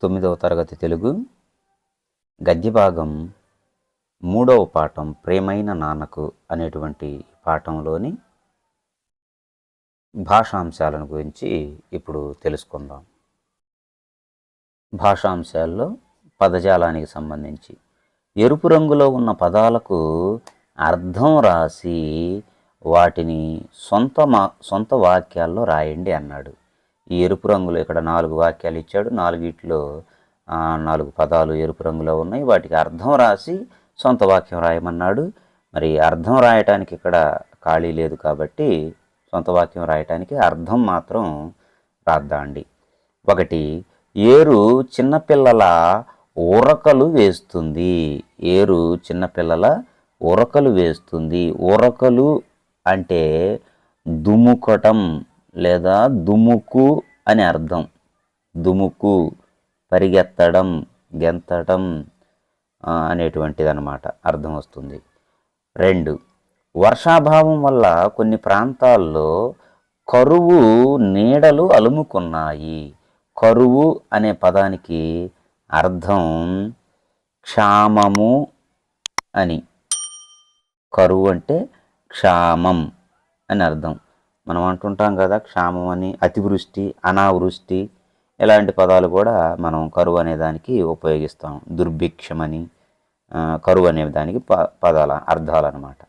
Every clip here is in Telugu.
9వ తరగతి తెలుగు గద్య భాగం 3వ పాఠం ప్రేమైన నాన్నకు అనేటువంటి పాఠంలోని భాషాంశాలను గురించి ఇప్పుడు తెలుసుకుందాం. భాషాంశాల్లో పదజాలానికి సంబంధించి ఎరుపు రంగులో ఉన్న పదాలకు అర్థం రాసి వాటిని సొంత వాక్యాల్లో రాయండి అన్నాడు. ఈ ఎరుపు రంగులో ఇక్కడ 4 వాక్యాలు ఇచ్చాడు. 4 4 పదాలు ఎరుపు రంగులో ఉన్నాయి. వాటికి అర్థం రాసి సొంత వాక్యం రాయమన్నాడు. మరి అర్థం రాయటానికి ఇక్కడ ఖాళీ లేదు కాబట్టి సొంత వాక్యం రాయటానికి అర్థం మాత్రం రాద్దాండి. 1 ఏరు చిన్నపిల్లల ఉరకలు వేస్తుంది. ఏరు చిన్నపిల్లల ఉరకలు వేస్తుంది. ఉరకలు అంటే దుముకటం లేదా దుముకు అని అర్థం. దుముకు, పరిగెత్తడం, గెంతడం అనేటువంటిది అన్నమాట, అర్థం వస్తుంది. 2 వర్షాభావం వల్ల కొన్ని ప్రాంతాల్లో కరువు నీడలు అలుముకున్నాయి. కరువు అనే పదానికి అర్థం క్షామము అని. కరువు అంటే క్షామం అని అర్థం. మనం అంటుంటాం కదా క్షామం అని, అతివృష్టి, అనావృష్టి ఇలాంటి పదాలు కూడా మనం కరువు అనే దానికి ఉపయోగిస్తాం. దుర్భిక్షమని, కరువు అనే దానికి అర్థాలన్నమాట.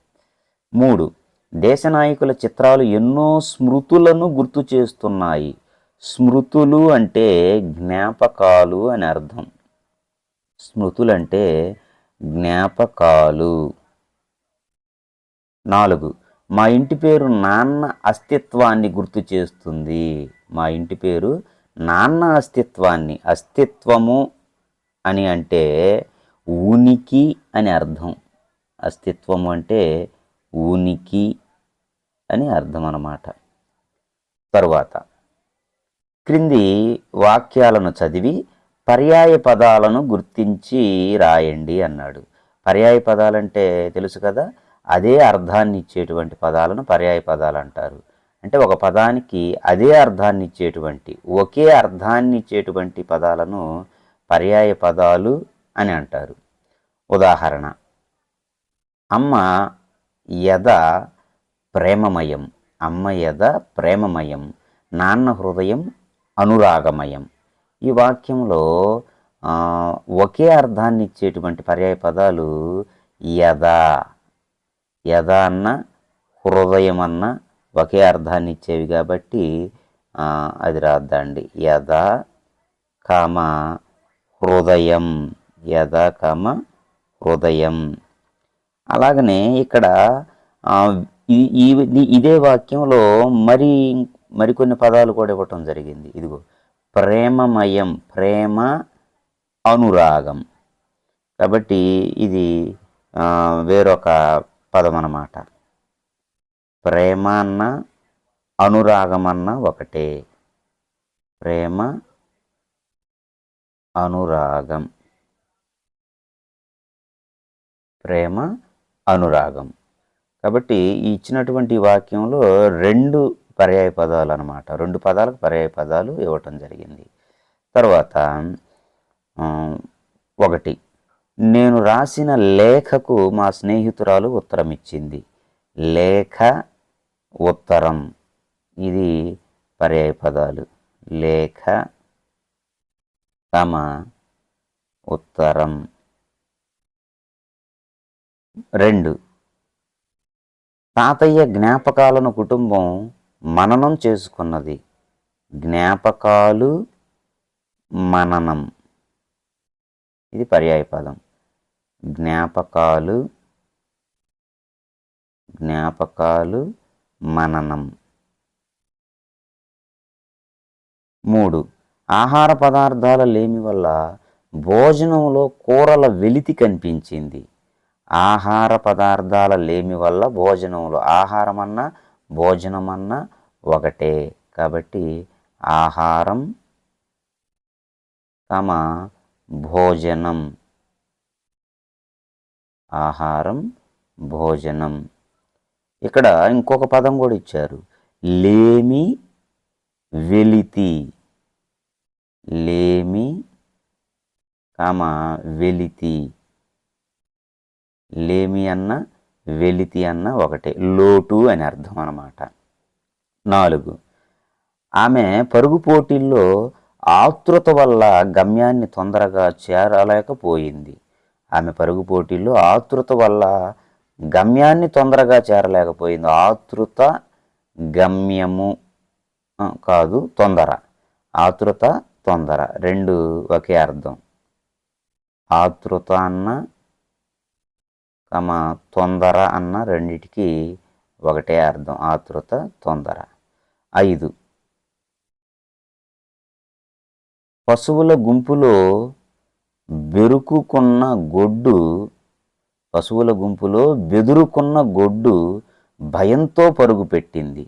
3 దేశ నాయకుల చిత్రాలు ఎన్నో స్మృతులను గుర్తు చేస్తున్నాయి. స్మృతులు అంటే జ్ఞాపకాలు అని అర్థం. స్మృతులు అంటే జ్ఞాపకాలు. 4 మా ఇంటి పేరు నాన్న అస్తిత్వాన్ని గుర్తు చేస్తుంది. మా ఇంటి పేరు నాన్న అస్తిత్వాన్ని. అస్తిత్వము అని అంటే ఉనికి అని అర్థం. అస్తిత్వము అంటే ఉనికి అని అర్థం అన్నమాట. తరువాత క్రింది వాక్యాలను చదివి పర్యాయ పదాలను గుర్తించి రాయండి అన్నాడు. పర్యాయ పదాలంటే తెలుసు కదా, అదే అర్థాన్ని ఇచ్చేటువంటి పదాలను పర్యాయ పదాలు అంటారు. అంటే ఒక పదానికి అదే అర్థాన్ని ఇచ్చేటువంటి, ఒకే అర్థాన్ని ఇచ్చేటువంటి పదాలను పర్యాయ పదాలు అని అంటారు. ఉదాహరణ: అమ్మ యద ప్రేమమయం. అమ్మ యద ప్రేమమయం. నాన్న హృదయం అనురాగమయం. ఈ వాక్యంలో ఒకే అర్థాన్ని ఇచ్చేటువంటి పర్యాయ పదాలు యద. యద అన్న, హృదయం అన్న ఒకే అర్థాన్ని ఇచ్చేవి కాబట్టి అది రాద్దండి. యద కామ హృదయం. యద కామ హృదయం. అలాగనే ఇక్కడ ఇదే వాక్యంలో మరికొన్ని పదాలు కూడా ఇవ్వటం జరిగింది. ఇదిగో ప్రేమమయం, ప్రేమ అనురాగం. కాబట్టి ఇది వేరొక పదం అన్నమాట. ప్రేమ అన్న అనురాగం అన్న ఒకటే. ప్రేమ అనురాగం. ప్రేమ అనురాగం. కాబట్టి ఈ ఇచ్చినటువంటి వాక్యంలో 2 పర్యాయ పదాలు అన్నమాట. 2 పదాలకు పర్యాయ పదాలు ఇవ్వటం జరిగింది. తర్వాత 1 నేను రాసిన లేఖకు మా స్నేహితురాలు ఉత్తరం ఇచ్చింది. లేఖ, ఉత్తరం ఇది పర్యాయ పదాలు. లేఖ ఉత్తరం. 2 తాతయ్య జ్ఞాపకాలను కుటుంబం మననం చేసుకున్నది. జ్ఞాపకాలు, మననం ఇది పర్యాయ పదం. జ్ఞాపకాలు, జ్ఞాపకాలు, మననం. 3 ఆహార పదార్థాల లేమి వల్ల భోజనంలో కూరల వెలితి కనిపించింది. ఆహార పదార్థాల లేమి వల్ల భోజనంలో, ఆహారమన్నా భోజనమన్నా ఒకటే కాబట్టి ఆహారం భోజనం. ఆహారం భోజనం. ఇక్కడ ఇంకొక పదం కూడా ఇచ్చారు, లేమి వెలితి. లేమి కామ వెలితి. లేమి అన్న వెలితి అన్న ఒకటే, లోటు అని అర్థం అన్నమాట. 4, ఆమె పరుగు పోటీల్లో ఆతృత వల్ల గమ్యాన్ని తొందరగా చేరలేకపోయింది. ఆమె పరుగు పోటీల్లో ఆతృత వల్ల గమ్యాన్ని తొందరగా చేరలేకపోయింది. ఆతృత గమ్యము కాదు, తొందర. ఆతృత తొందర రెండు ఒకే అర్థం. ఆతృత అన్న తొందర అన్న రెండిటికి ఒకటే అర్థం, ఆతృత తొందర. 5, పశువుల గుంపులో బెదురుకున్న గొడ్డు భయంతో పరుగు పెట్టింది.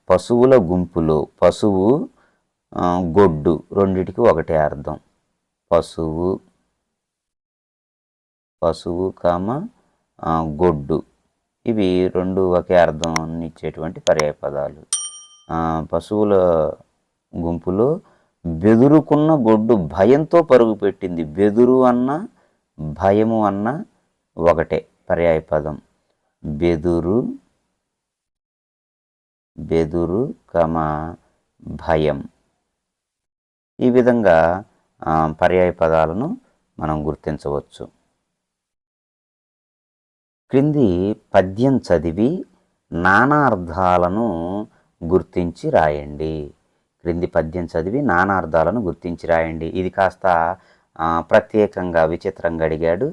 పశువుల గుంపులో, పశువు గొడ్డు రెండిటికి ఒకటే అర్థం. పశువు గొడ్డు ఇవి రెండు ఒకే అర్థం ఇచ్చేటువంటి పర్యాయ పదాలు. పశువుల గుంపులో బెదురుకున్న గొడ్డు భయంతో పరుగు పెట్టింది. బెదురు అన్న భయము అన్న ఒకటే పర్యాయ పదం. బెదురు భయం. ఈ విధంగా పర్యాయ పదాలను మనం గుర్తించవచ్చు. క్రింది పద్యం చదివి నానార్థాలను గుర్తించి రాయండి. ఇది కాస్త ప్రత్యేకంగా విచిత్రంగా అడిగాడు.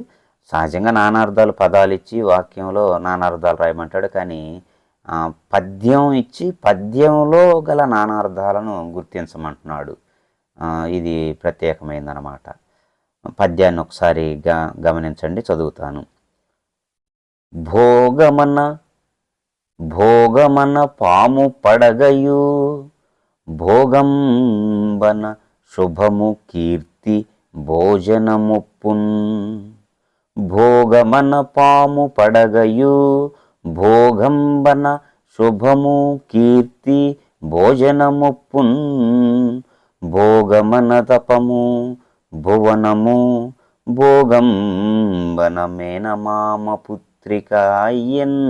సహజంగా నానార్థాలు పదాలు ఇచ్చి వాక్యంలో నానార్థాలు రాయమంటాడు, కానీ పద్యం ఇచ్చి పద్యంలో గల నానార్థాలను గుర్తించమంటున్నాడు. ఇది ప్రత్యేకమైందన్నమాట. పద్యాన్ని ఒకసారి గమనించండి, చదువుతాను. భోగమన పాము పడగయు, భోగంబన శుభము కీర్తి భోజనముప్పున్. భోగమన పాము పడగయు, భోగంబన శుభము కీర్తి భోజనముప్పున్. భోగమన తపము భువనము, భోగంబన మేనమామ పుత్రిక అయ్యన్.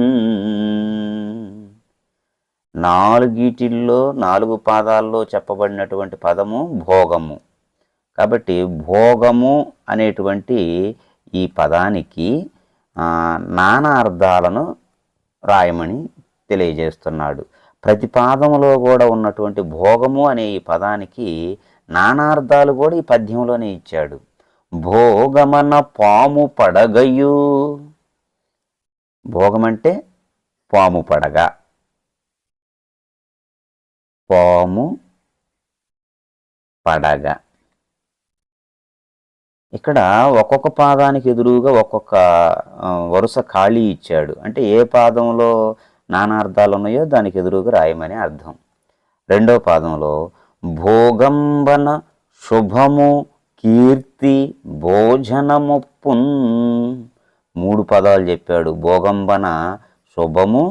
4 పాదాల్లో చెప్పబడినటువంటి పదము భోగము. కాబట్టి భోగము అనేటువంటి ఈ పదానికి నానా అర్థాలను రాయమని తెలియజేస్తున్నాడు. ప్రతి పాదంలో కూడా ఉన్నటువంటి భోగము అనే ఈ పదానికి నానార్థాలు కూడా ఈ పద్యంలోనే ఇచ్చాడు. భోగమన పాము పడగయు. భోగమంటే పాము పడగ. పాము పడగ. ఇక్కడ ఒక్కొక్క పాదానికి ఎదురుగా ఒక్కొక్క వరుస ఖాళీ ఇచ్చాడు. అంటే ఏ పాదంలో నానార్థాలు ఉన్నాయో దానికి ఎదురుగా రాయమని అర్థం. 2వ పాదంలో భోగంబన శుభము కీర్తి భోజనముప్పున్. 3 పదాలు చెప్పాడు. భోగంబన శుభము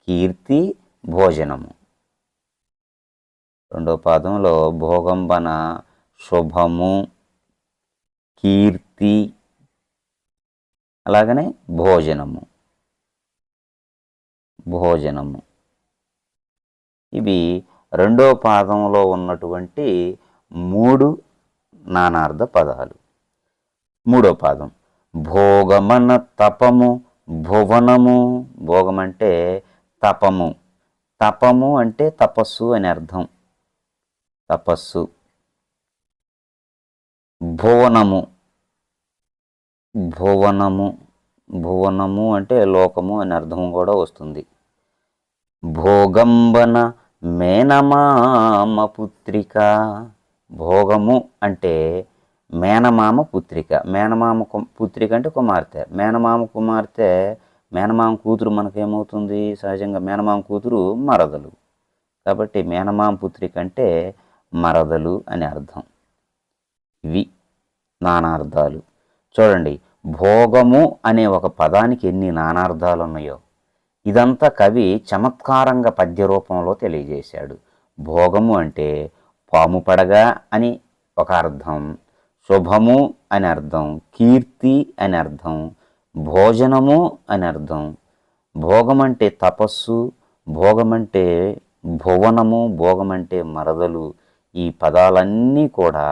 కీర్తి భోజనము. 2వ పాదంలో భోగంబన శుభము కీర్తి, అలాగనే భోజనము. ఇవి 2వ పాదంలో ఉన్నటువంటి 3 నానార్థ పదాలు. 3వ పాదం భోగమన తపము భువనము. భోగం అంటే తపము. తపము అంటే తపస్సు అని అర్థం. తపస్సు. భువనము అంటే లోకము అని అర్థం కూడా వస్తుంది. భోగంబన మేనమామ పుత్రిక. భోగము అంటే మేనమామ పుత్రిక. మేనమామ పుత్రిక అంటే కుమార్తె. మేనమామ కూతురు మనకేమవుతుంది? సహజంగా మేనమామ కూతురు మరదలు. కాబట్టి మేనమామ పుత్రిక అంటే మరదలు అని అర్థం. ఇవి నానార్థాలు. చూడండి, భోగము అనే ఒక పదానికి ఎన్ని నానార్థాలు ఉన్నాయో ఇదంతా కవి చమత్కారంగా పద్య రూపంలో తెలియజేశాడు. భోగము అంటే పాము పడగ అని ఒక అర్థం, శుభము అని అర్థం, కీర్తి అని అర్థం, భోజనము అని అర్థం. భోగం అంటే తపస్సు, భోగం అంటే భువనము, భోగం అంటే మరదలు. ఈ పదాలన్నీ కూడా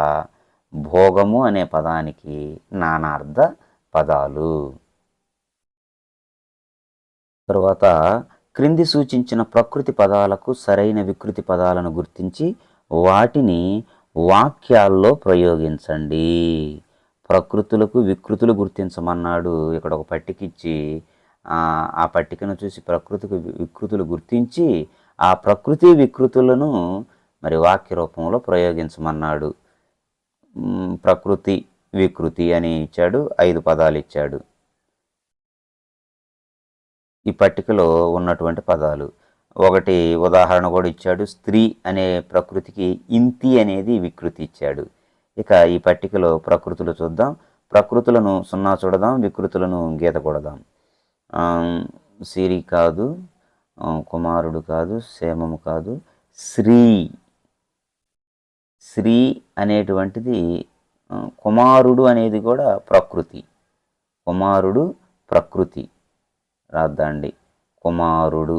భోగము అనే పదానికి నానార్థ పదాలు. తరువాత క్రింది సూచించిన ప్రకృతి పదాలకు సరైన వికృతి పదాలను గుర్తించి వాటిని వాక్యాల్లో ప్రయోగించండి. ప్రకృతులకు వికృతులు గుర్తించమన్నాడు. ఇక్కడ ఒక పట్టికిచ్చి ఆ పట్టికను చూసి ప్రకృతికి వికృతులు గుర్తించి ఆ ప్రకృతి వికృతులను మరి వాక్య రూపంలో ప్రయోగించమన్నాడు. ప్రకృతి వికృతి అని ఇచ్చాడు, 5 పదాలు ఇచ్చాడు. ఈ పట్టికలో ఉన్నటువంటి పదాలు ఒకటి ఉదాహరణ కూడా ఇచ్చాడు. స్త్రీ అనే ప్రకృతికి ఇంతి అనేది వికృతి ఇచ్చాడు. ఇక ఈ పట్టికలో ప్రకృతులు చూద్దాం. ప్రకృతులను 0 చూడదాం, వికృతులను గీత కొడదాం. సిరి కాదు, కుమారుడు కాదు, క్షేమము కాదు, శ్రీ. శ్రీ అనేటువంటిది కుమారుడు అనేది కూడా ప్రకృతి. కుమారుడు ప్రకృతి రాద్దండి. కుమారుడు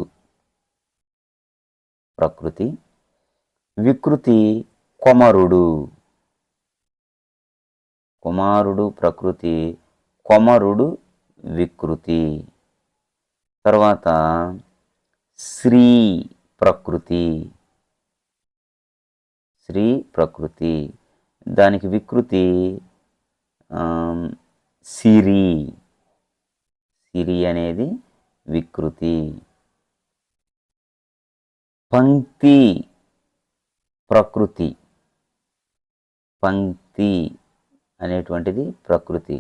ప్రకృతి, వికృతి కొమరుడు. కుమారుడు ప్రకృతి, కొమరుడు వికృతి. తర్వాత శ్రీ ప్రకృతి. శ్రీ ప్రకృతి, దానికి వికృతి సిరి. సిరి అనేది వికృతి. పంక్తి ప్రకృతి. పంక్తి అనేటువంటిది ప్రకృతి.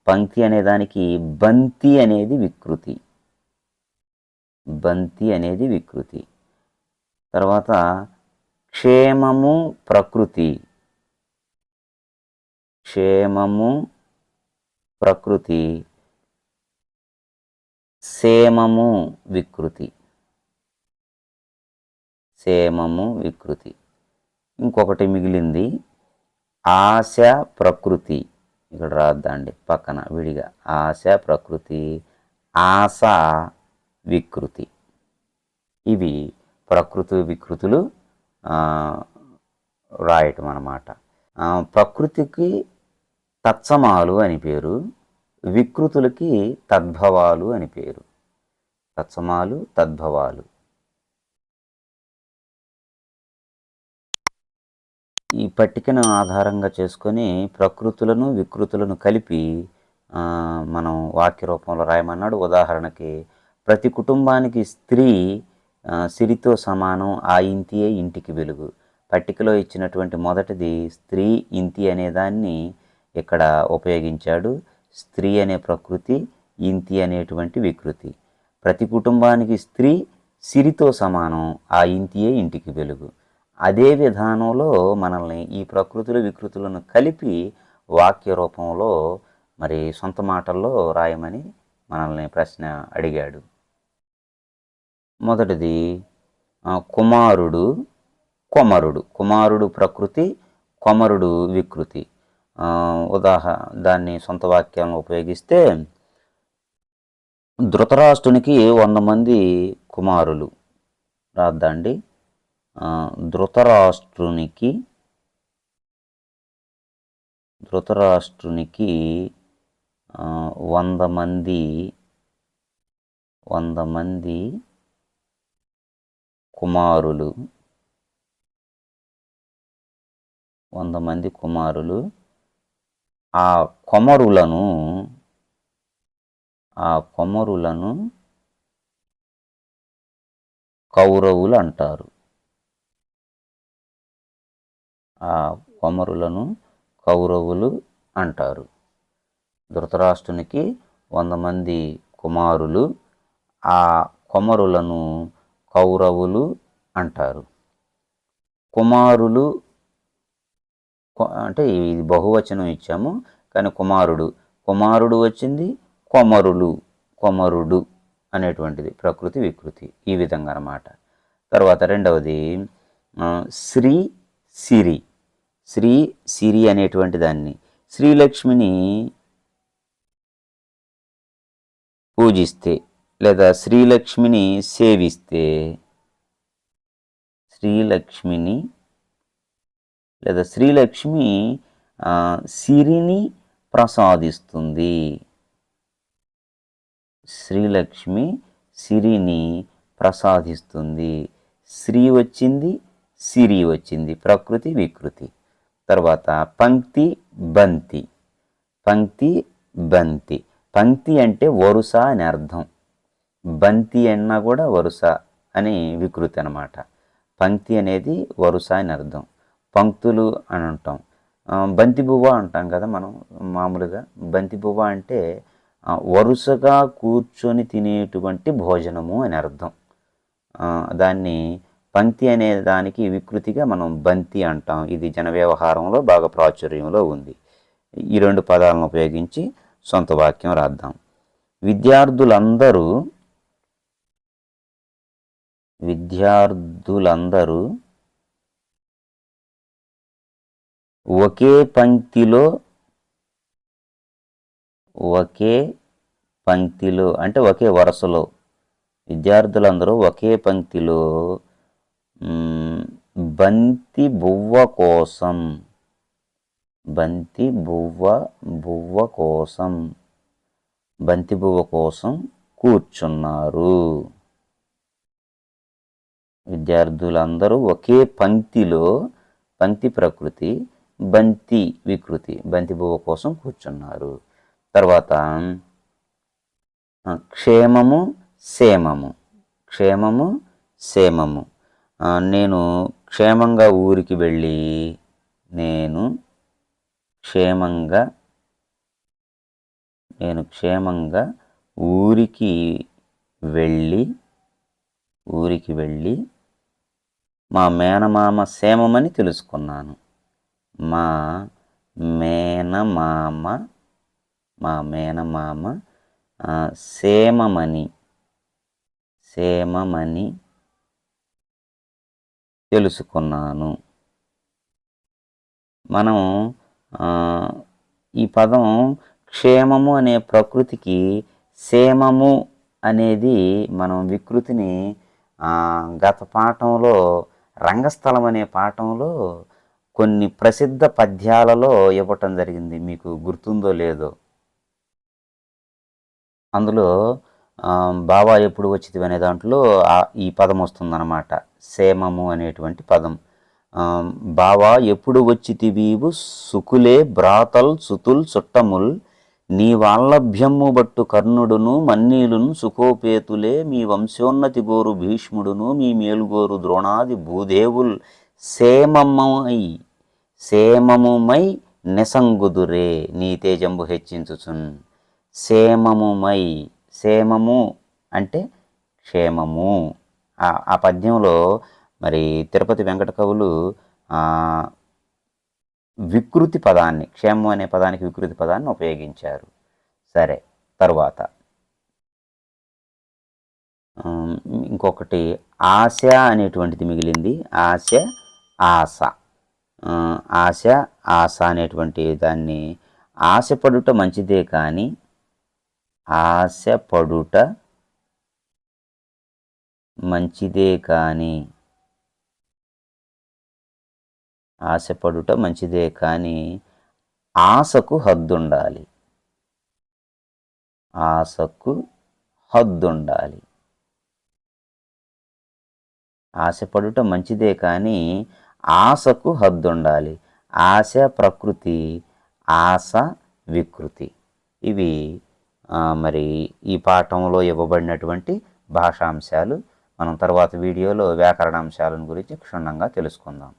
పంక్తి అనేదానికి బంతి అనేది వికృతి. బంతి అనేది వికృతి. తర్వాత క్షేమము ప్రకృతి. క్షేమము ప్రకృతి, క్షేమము వికృతి. క్షేమము వికృతి. ఇంకొకటి మిగిలింది ఆశ ప్రకృతి. ఇక్కడ రాద్దండి పక్కన విడిగా. ఆశ ప్రకృతి, ఆశ వికృతి. ఇవి ప్రకృతి వికృతులు రాయటం అన్నమాట. ప్రకృతికి తత్సమాలు అని పేరు, వికృతులకి తద్భవాలు అని పేరు. తత్సమాలు, తద్భవాలు. ఈ పట్టికను ఆధారంగా చేసుకొని ప్రకృతులను వికృతులను కలిపి మనం వాక్య రూపంలో రాయమన్నాడు. ఉదాహరణకి ప్రతి కుటుంబానికి స్త్రీ సిరితో సమానం, ఆ ఇంతియే ఇంటికి వెలుగు. పట్టికలో ఇచ్చినటువంటి మొదటిది స్త్రీ ఇంతి అనేదాన్ని ఇక్కడ ఉపయోగించాడు. స్త్రీ అనే ప్రకృతి, ఇంతి అనేటువంటి వికృతి. ప్రతి కుటుంబానికి స్త్రీ సిరితో సమానం, ఆ ఇంతియే ఇంటికి వెలుగు. అదే విధానంలో మనల్ని ఈ ప్రకృతులు వికృతులను కలిపి వాక్య రూపంలో మరి సొంత మాటల్లో రాయమని మనల్ని ప్రశ్న అడిగాడు. మొదటిది కుమారుడు కొమరుడు. కుమారుడు ప్రకృతి, కొమరుడు వికృతి. దాన్ని సొంత వాక్యంలో ఉపయోగిస్తే ధృతరాష్ట్రునికి 100 మంది కుమారులు రాద్దండి. ధృతరాష్ట్రునికి 100 మంది కుమారులు. 100 మంది కుమారులు. ఆ కొమరులను కౌరవులు అంటారు. ఆ కొమరులను కౌరవులు అంటారు. ధృతరాష్ట్రునికి 100 మంది కుమారులు, ఆ కొమరులను కౌరవులు అంటారు. కుమారులు అంటే ఇది బహువచనం ఇచ్చాము, కానీ కుమారుడు వచ్చింది, కొమరుడు అనేటువంటిది ప్రకృతి వికృతి. ఈ విధంగా అన్నమాట. తర్వాత రెండవది శ్రీ సిరి. శ్రీ సిరి అనేటువంటి దాన్ని, శ్రీలక్ష్మిని పూజిస్తే లేదా శ్రీలక్ష్మిని సేవిస్తే, శ్రీలక్ష్మిని లేదా శ్రీలక్ష్మి సిరిని ప్రసాదిస్తుంది. శ్రీలక్ష్మి సిరిని ప్రసాదిస్తుంది. శ్రీ వచ్చింది, సిరి వచ్చింది, ప్రకృతి వికృతి. తర్వాత పంక్తి బంతి. పంక్తి బంతి. పంక్తి అంటే వరుస అని అర్థం, బంతి అన్నా కూడా వరుస అని వికృతి అన్నమాట. పంక్తి అనేది వరుస అని అర్థం, పంక్తులు అని అంటాం. బంతి బువ్వ అంటాం కదా మనం మామూలుగా. బంతి బువ్వ అంటే వరుసగా కూర్చొని తినేటువంటి భోజనము అని అర్థం. దాన్ని పంక్తి అనే దానికి వికృతిగా మనం బంతి అంటాం. ఇది జన వ్యవహారంలో బాగా ప్రాచుర్యంలో ఉంది. ఈ రెండు పదాలను ఉపయోగించి సొంత వాక్యం రాద్దాం. విద్యార్థులందరూ ఒకే పంక్తిలో అంటే ఒకే వరుసలో, విద్యార్థులందరూ ఒకే పంక్తిలో బంతి బువ్వ కోసం కూర్చున్నారు. విద్యార్థులందరూ ఒకే పంక్తిలో, పంక్తి ప్రకృతి, బంతి వికృతి, బంతి బువ్వ కోసం కూర్చున్నారు. తర్వాత క్షేమము క్షేమము. నేను క్షేమంగా ఊరికి వెళ్ళి, నేను క్షేమంగా ఊరికి వెళ్ళి మా మేనమామ క్షేమమని తెలుసుకున్నాను. మా మేనమామ క్షేమమని తెలుసుకున్నాను. మనం ఈ పదం క్షేమము అనే ప్రకృతికి క్షేమము అనేది మనం వికృతిని గత పాఠంలో రంగస్థలం అనే పాఠంలో కొన్ని ప్రసిద్ధ పద్యాలలో ఇవ్వటం జరిగింది. మీకు గుర్తుందో లేదో. అందులో బావా ఎప్పుడు వచ్చింది అనే దాంట్లో ఈ పదం వస్తుందన్నమాట, క్షేమము అనేటువంటి పదం. బావా ఎప్పుడు వచ్చితివీవు సుకులే బ్రాతల్ సుతుల్ చుట్టముల్ నీ వాల్లభ్యము బట్టు కర్ణుడును మన్నీలును సుఖోపేతులే మీ వంశోన్నతి గోరు భీష్ముడును మీ మేలుగోరు ద్రోణాది భూదేవుల్ క్షేమముమై నిసంగుదురే నీ తేజంబు హెచ్చించుచున్. క్షేమము అంటే క్షేమము. ఆ పద్యంలో మరి తిరుపతి వెంకట కవులు వికృతి పదాన్ని, క్షేమం అనే పదానికి వికృతి పదాన్ని ఉపయోగించారు. సరే, తరువాత ఇంకొకటి ఆశ అనేటువంటిది మిగిలింది. ఆశ అనేటువంటి దాన్ని ఆశపడుట మంచిదే కానీ, ఆశపడుట మంచిదే కానీ ఆశకు హద్దుండాలి. ఆశపడుట మంచిదే కానీ ఆశకు హద్దుండాలి. ఆశ ప్రకృతి, ఆశ వికృతి. ఇవి మరి ఈ పాఠంలో ఇవ్వబడినటువంటి భాషాంశాలు. మనం తర్వాత వీడియోలో వ్యాకరణాంశాలను గురించి క్షుణ్ణంగా తెలుసుకుందాం.